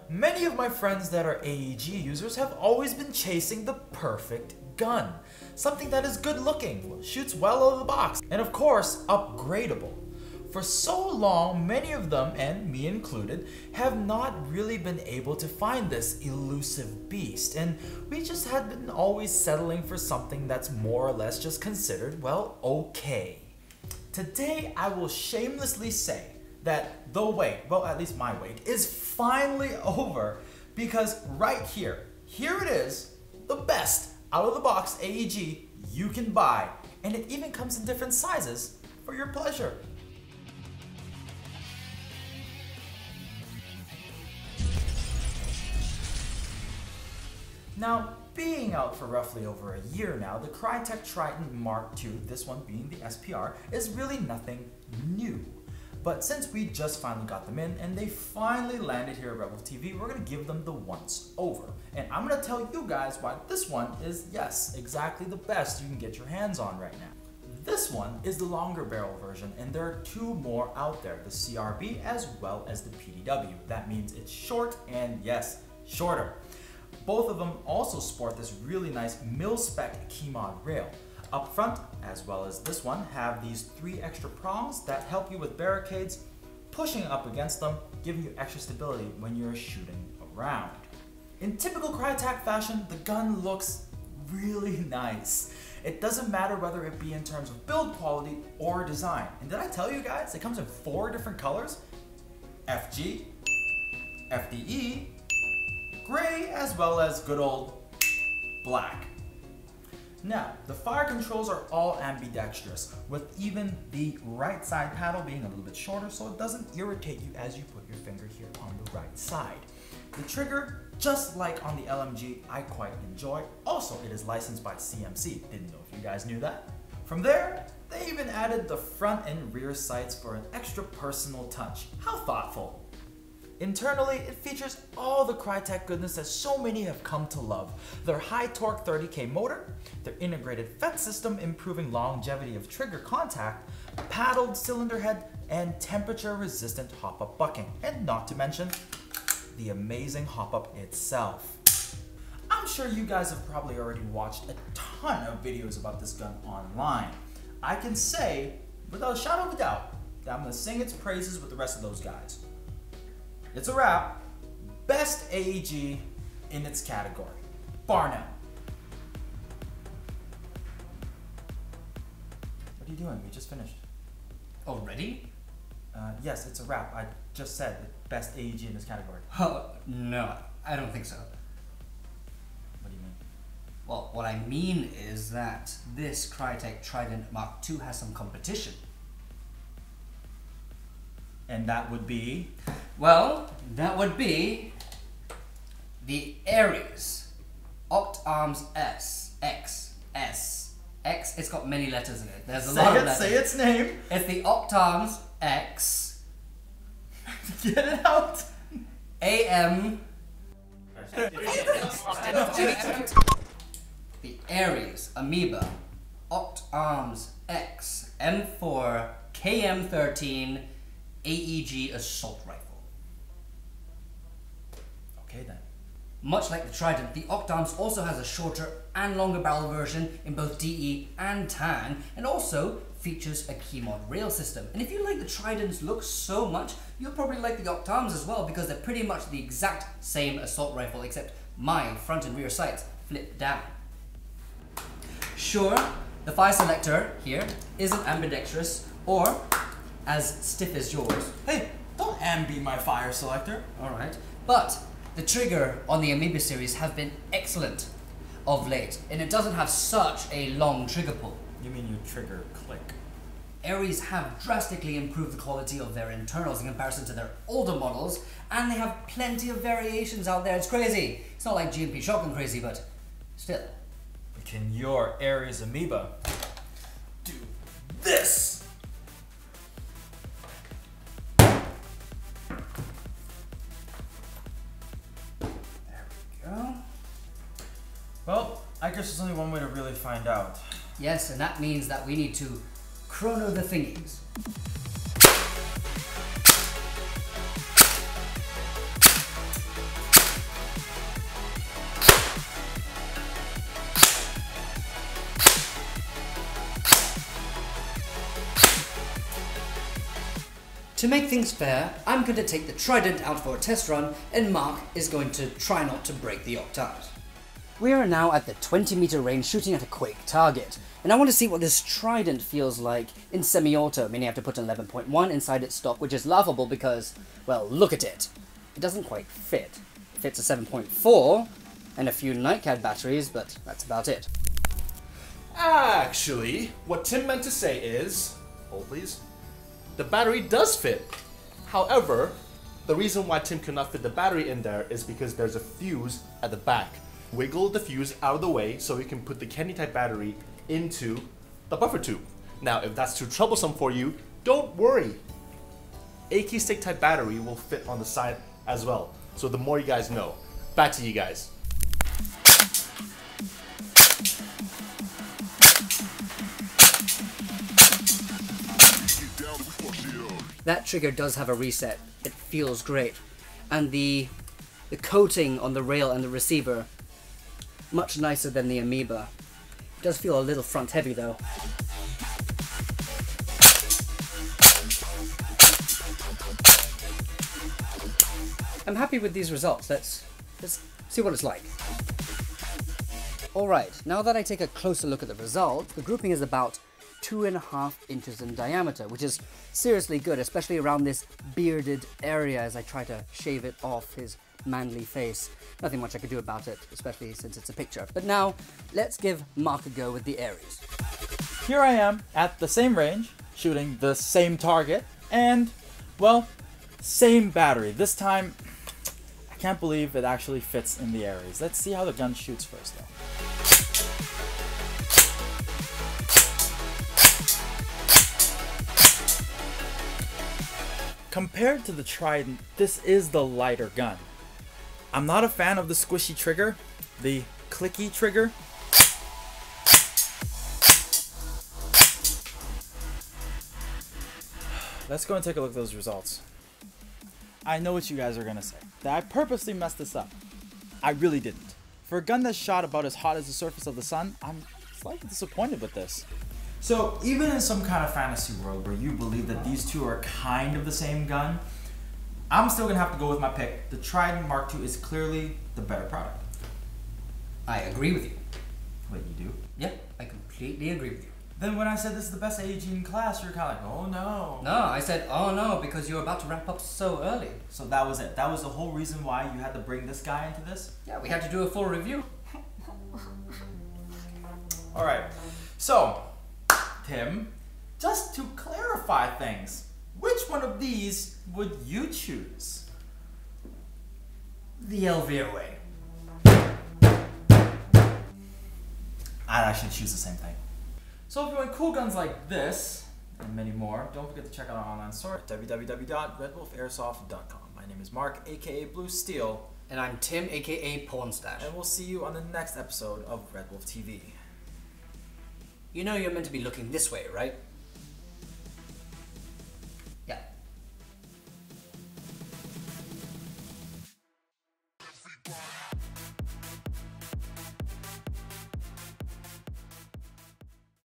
Many of my friends that are AEG users have always been chasing the perfect gun. Something that is good looking, shoots well out of the box, and of course, upgradable. For so long, many of them, and me included, have not really been able to find this elusive beast, and we just had been always settling for something that's more or less just considered, well, okay. Today, I will shamelessly say that the wait, well, at least my wait, is finally over, because right here it is, the best out-of-the-box AEG you can buy, and it even comes in different sizes for your pleasure. Now, being out for roughly over a year now, the Krytac Trident MK2, this one being the SPR, is really nothing new. But since we just finally got them in and they finally landed here at RedWolf TV, we're going to give them the once over. And I'm going to tell you guys why this one is, yes, exactly the best you can get your hands on right now. This one is the longer barrel version, and there are two more out there, the CRB as well as the PDW. That means it's short and, yes, shorter. Both of them also sport this really nice mil-spec key mod rail. Up front, as well as this one, have these 3 extra prongs that help you with barricades, pushing up against them, giving you extra stability when you're shooting around. In typical Krytac fashion, the gun looks really nice. It doesn't matter whether it be in terms of build quality or design. And did I tell you guys, it comes in 4 different colors? FG, FDE, gray, as well as good old black. Now, the fire controls are all ambidextrous, with even the right side paddle being a little bit shorter so it doesn't irritate you as you put your finger here on the right side. The trigger, just like on the LMG, I quite enjoy. Also, it is licensed by CMC. Didn't know if you guys knew that. From there, they even added the front and rear sights for an extra personal touch. How thoughtful. Internally, it features all the Krytac goodness that so many have come to love. Their high torque 30K motor, their integrated FET system improving longevity of trigger contact, paddled cylinder head, and temperature resistant hop-up bucking, and not to mention the amazing hop-up itself. I'm sure you guys have probably already watched a ton of videos about this gun online. I can say, without a shadow of a doubt, that I'm going to sing its praises with the rest of those guys. It's a wrap. Best AEG in its category. Bar none. What are you doing? We just finished. Already? Yes, it's a wrap. I just said best AEG in this category. Oh, no, I don't think so. What do you mean? Well, what I mean is that this Krytac Trident MK2 has some competition. And that would be? Well, that would be the Ares Octarms X. It's got many letters in it. There's a lot of letters. Say its name. It's the Octarms X. Get it out. AM. The Ares Amoeba Octarms X M4 KM13 AEG assault rifle. Okay then. Much like the Trident, the Octarms also has a shorter and longer barrel version in both DE and TAN, and also features a key mod rail system. And if you like the Trident's look so much, you'll probably like the Octarms as well, because they're pretty much the exact same assault rifle, except my front and rear sights flip down. Sure, the fire selector here isn't ambidextrous or as stiff as yours. Hey, don't ambi my fire selector. Alright, but the trigger on the Amoeba series have been excellent of late, and it doesn't have such a long trigger pull. You mean your trigger click? Ares have drastically improved the quality of their internals in comparison to their older models, and they have plenty of variations out there. It's crazy. It's not like GMP shotgun crazy, but still. But can your Ares Amoeba do this? Well, I guess there's only one way to really find out. Yes, and that means that we need to chrono the thingies. To make things fair, I'm going to take the Trident out for a test run, and Marck is going to try not to break the Octarms. We are now at the 20-meter range shooting at a Quake target, and I want to see what this Trident feels like in semi-auto, meaning I have to put an 11.1 inside its stock, which is laughable because, well, look at it. It doesn't quite fit. It fits a 7.4 and a few Nightcat batteries, but that's about it. Actually, what Tim meant to say is, hold please, the battery does fit. However, the reason why Tim cannot fit the battery in there is because there's a fuse at the back. Wiggle the fuse out of the way so we can put the Kenny type battery into the buffer tube. Now, if that's too troublesome for you, don't worry. AK stick type battery will fit on the side as well. So the more you guys know. Back to you guys. That trigger does have a reset. It feels great. And the coating on the rail and the receiver, much nicer than the Amoeba. It does feel a little front heavy though. I'm happy with these results. Let's see what it's like. Alright, now that I take a closer look at the result, the grouping is about 2.5 inches in diameter, which is seriously good, especially around this bearded area as I try to shave it off his manly face. Nothing much I could do about it, especially since it's a picture. But now, let's give Marck a go with the Aries. Here I am at the same range, shooting the same target, and, well, same battery. This time, I can't believe it actually fits in the Aries. Let's see how the gun shoots first though. Compared to the Trident, this is the lighter gun. I'm not a fan of the squishy trigger, the clicky trigger. Let's go and take a look at those results. I know what you guys are gonna say, that I purposely messed this up. I really didn't. For a gun that's shot about as hot as the surface of the sun, I'm slightly disappointed with this. So even in some kind of fantasy world where you believe that these two are kind of the same gun, I'm still gonna have to go with my pick. The Trident Mark II is clearly the better product. I agree with you. Wait, you do? Yeah, I completely agree with you. Then when I said this is the best AEG in class, you're kind of like, oh no. No, I said, oh no, because you're about to wrap up so early. So that was it. That was the whole reason why you had to bring this guy into this? Yeah, we had to do a full review. Alright, so, Tim, just to clarify things, which one of these would you choose? The Elvira way. I'd actually choose the same thing. So if you want cool guns like this, and many more, don't forget to check out our online store at www.redwolfairsoft.com. My name is Mark, aka Blue Steel. And I'm Tim, aka Pornstash. And we'll see you on the next episode of RedWolf TV. You know you're meant to be looking this way, right?